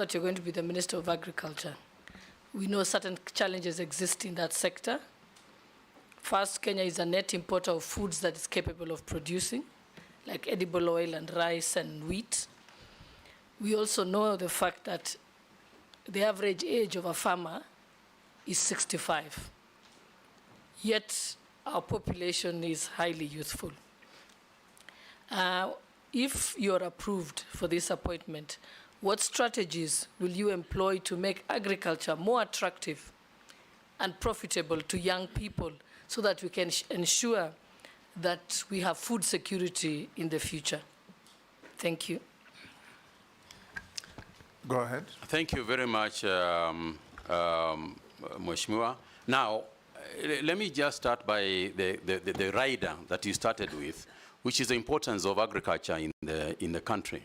That you're going to be the Minister of Agriculture. We know certain challenges exist in that sector. First, Kenya is a net importer of foods that is capable of producing, like edible oil and rice and wheat. We also know the fact that the average age of a farmer is 65. Yet, our population is highly youthful. If you're approved for this appointment, what strategies will you employ to make agriculture more attractive and profitable to young people so that we can ensure that we have food security in the future? Thank you. Go ahead. Thank you very much, Mheshimiwa. Now, let me just start by the rider that you started with, which is the importance of agriculture in the country.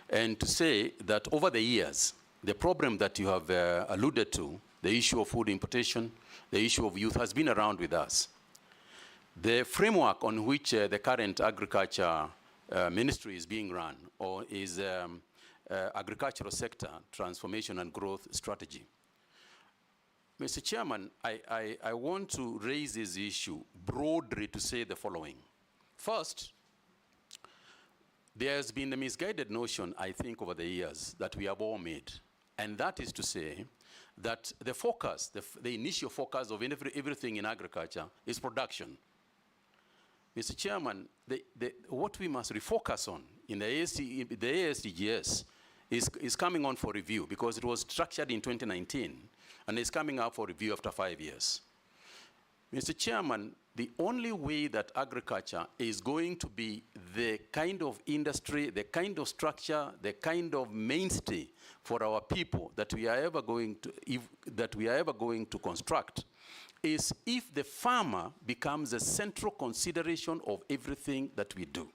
And to say that over the years, the problem that you have alluded to, the issue of food importation, the issue of youth, has been around with us. The framework on which the current agriculture ministry is being run, or is agricultural sector transformation and growth strategy. Mr. Chairman, I want to raise this issue broadly to say the following. First, there has been a misguided notion, I think, over the years that we have all made. And that is to say that the focus, the initial focus of everything in agriculture is production. Mr. Chairman, what we must refocus on in the ASDGS is coming on for review, because it was structured in 2019 and is coming up for review after 5 years. Mr. Chairman, the only way that agriculture is going to be the kind of industry, the kind of structure, the kind of mainstay for our people that we are ever going to construct is if the farmer becomes a central consideration of everything that we do.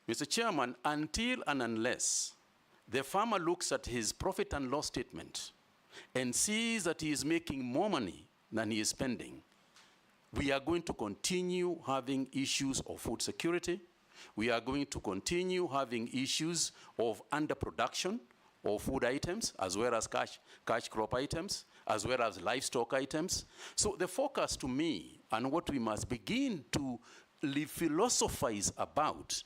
Mr. Chairman, until and unless the farmer looks at his profit and loss statement and sees that he is making more money than he is spending, we are going to continue having issues of food security. We are going to continue having issues of underproduction of food items, as well as cash crop items, as well as livestock items. So the focus to me, and what we must begin to philosophize about,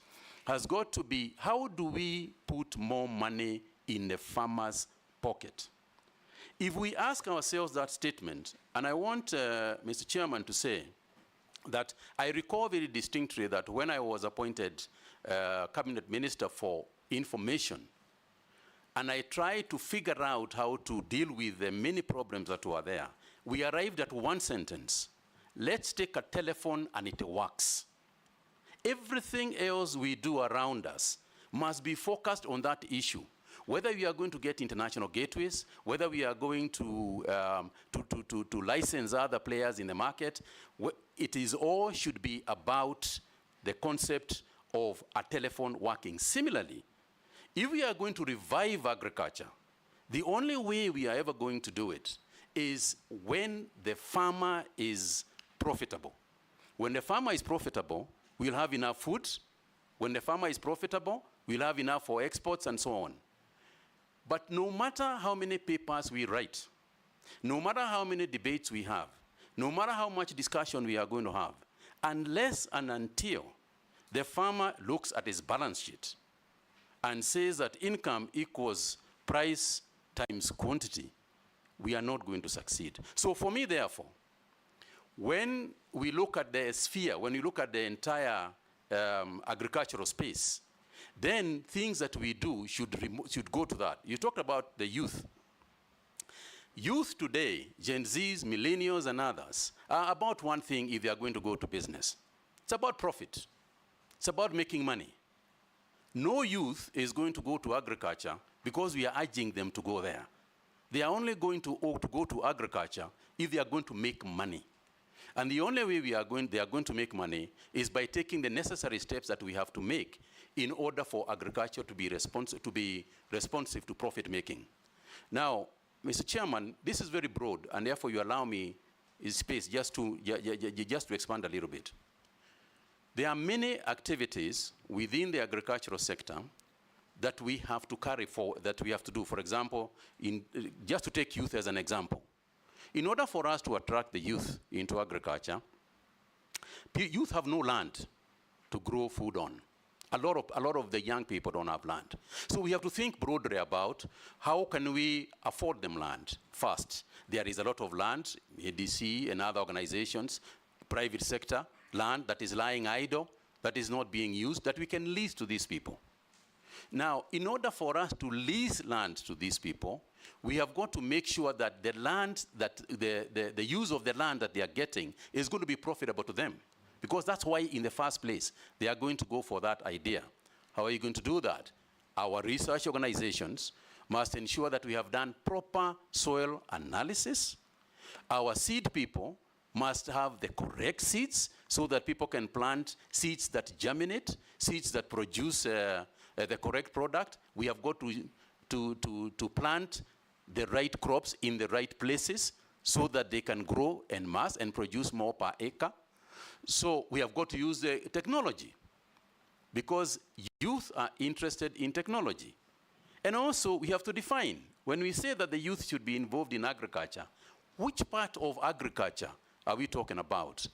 has got to be, how do we put more money in the farmer's pocket? If we ask ourselves that statement, and I want Mr. Chairman to say that I recall very distinctly that when I was appointed Cabinet Minister for Information, and I tried to figure out how to deal with the many problems that were there, we arrived at one sentence: let's take a telephone and it works. Everything else we do around us must be focused on that issue. Whether we are going to get international gateways, whether we are going to license other players in the market, it is all should be about the concept of a telephone working. Similarly, if we are going to revive agriculture, the only way we are ever going to do it is when the farmer is profitable. When the farmer is profitable, we'll have enough food. When the farmer is profitable, we'll have enough for exports and so on. But no matter how many papers we write, no matter how many debates we have, no matter how much discussion we are going to have, unless and until the farmer looks at his balance sheet and says that income equals price times quantity, we are not going to succeed. So for me, therefore, when we look at the sphere, when we look at the entire agricultural space, then things that we do should go to that. You talked about the youth. Youth today, Gen Zs, millennials, and others, are about one thing if they are going to go to business. It's about profit. It's about making money. No youth is going to go to agriculture because we are urging them to go there. They are only going to go to agriculture if they are going to make money. And the only way they are going to make money is by taking the necessary steps that we have to make in order for agriculture to be responsive to profit making. Now, Mr. Chairman, this is very broad, and therefore you allow me space just to expand a little bit. There are many activities within the agricultural sector that we have to carry forward, that we have to do. For example, just to take youth as an example, in order for us to attract the youth into agriculture, youth have no land to grow food on. A lot of the young people don't have land. So we have to think broadly about how can we afford them land first. There is a lot of land, ADC and other organizations, private sector, land that is lying idle, that is not being used, that we can lease to these people. Now, in order for us to lease land to these people, we have got to make sure that the land, that the use of the land that they are getting is going to be profitable to them. Because that's why, in the first place, they are going to go for that idea. How are you going to do that? Our research organizations must ensure that we have done proper soil analysis. Our seed people must have the correct seeds so that people can plant seeds that germinate, seeds that produce the correct product. We have got to plant the right crops in the right places so that they can grow en masse and produce more per acre. So we have got to use the technology because youth are interested in technology. And also we have to define, when we say that the youth should be involved in agriculture, which part of agriculture are we talking about?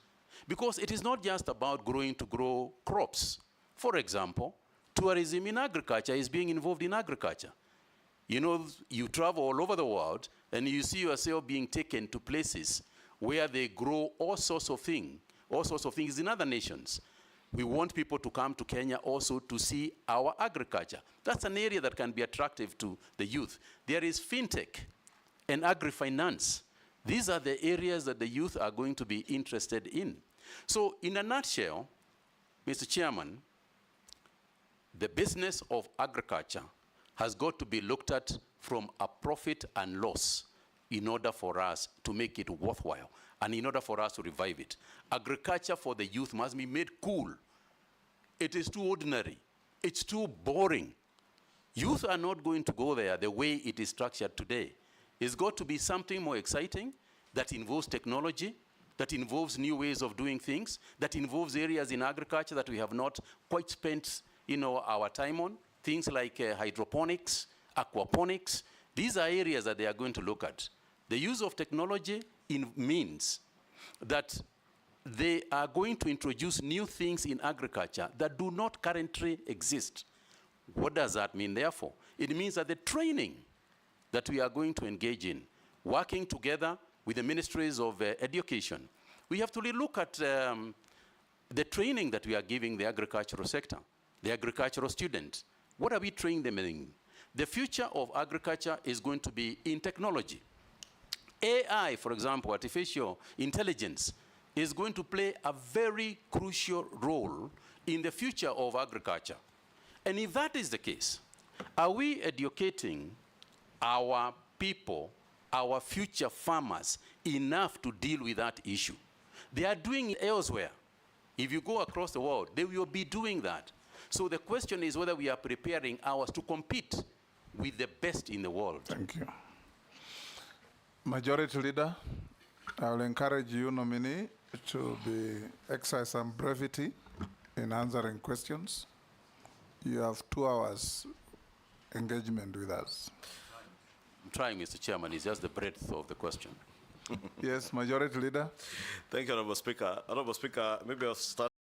Because it is not just about growing to grow crops. For example, tourism in agriculture is being involved in agriculture. You know, you travel all over the world and you see yourself being taken to places where they grow all sorts of things in other nations. We want people to come to Kenya also to see our agriculture. That's an area that can be attractive to the youth. There is fintech and agri-finance. These are the areas that the youth are going to be interested in. So in a nutshell, Mr. Chairman, the business of agriculture has got to be looked at from a profit and loss in order for us to make it worthwhile and in order for us to revive it. Agriculture for the youth must be made cool. It is too ordinary. It's too boring. Youth are not going to go there the way it is structured today. It's got to be something more exciting that involves technology, that involves new ways of doing things, that involves areas in agriculture that we have not quite spent, our time on. Things like hydroponics, aquaponics. These are areas that they are going to look at. The use of technology means that they are going to introduce new things in agriculture that do not currently exist. What does that mean, therefore? It means that the training that we are going to engage in, working together with the ministries of education, we have to look at the training that we are giving the agricultural sector, the agricultural students. What are we training them in? The future of agriculture is going to be in technology. AI, for example, artificial intelligence, is going to play a very crucial role in the future of agriculture. And if that is the case, are we educating our people, our future farmers, enough to deal with that issue? They are doing it elsewhere. If you go across the world, they will be doing that. So the question is whether we are preparing ours to compete with the best in the world. Thank you. Majority Leader, I will encourage you, nominee, to exercise some brevity in answering questions. You have 2 hours engagement with us. I'm trying, Mr. Chairman. It's just the breadth of the question. Yes, Majority Leader. Thank you, Honorable Speaker. Honorable Speaker, maybe I'll start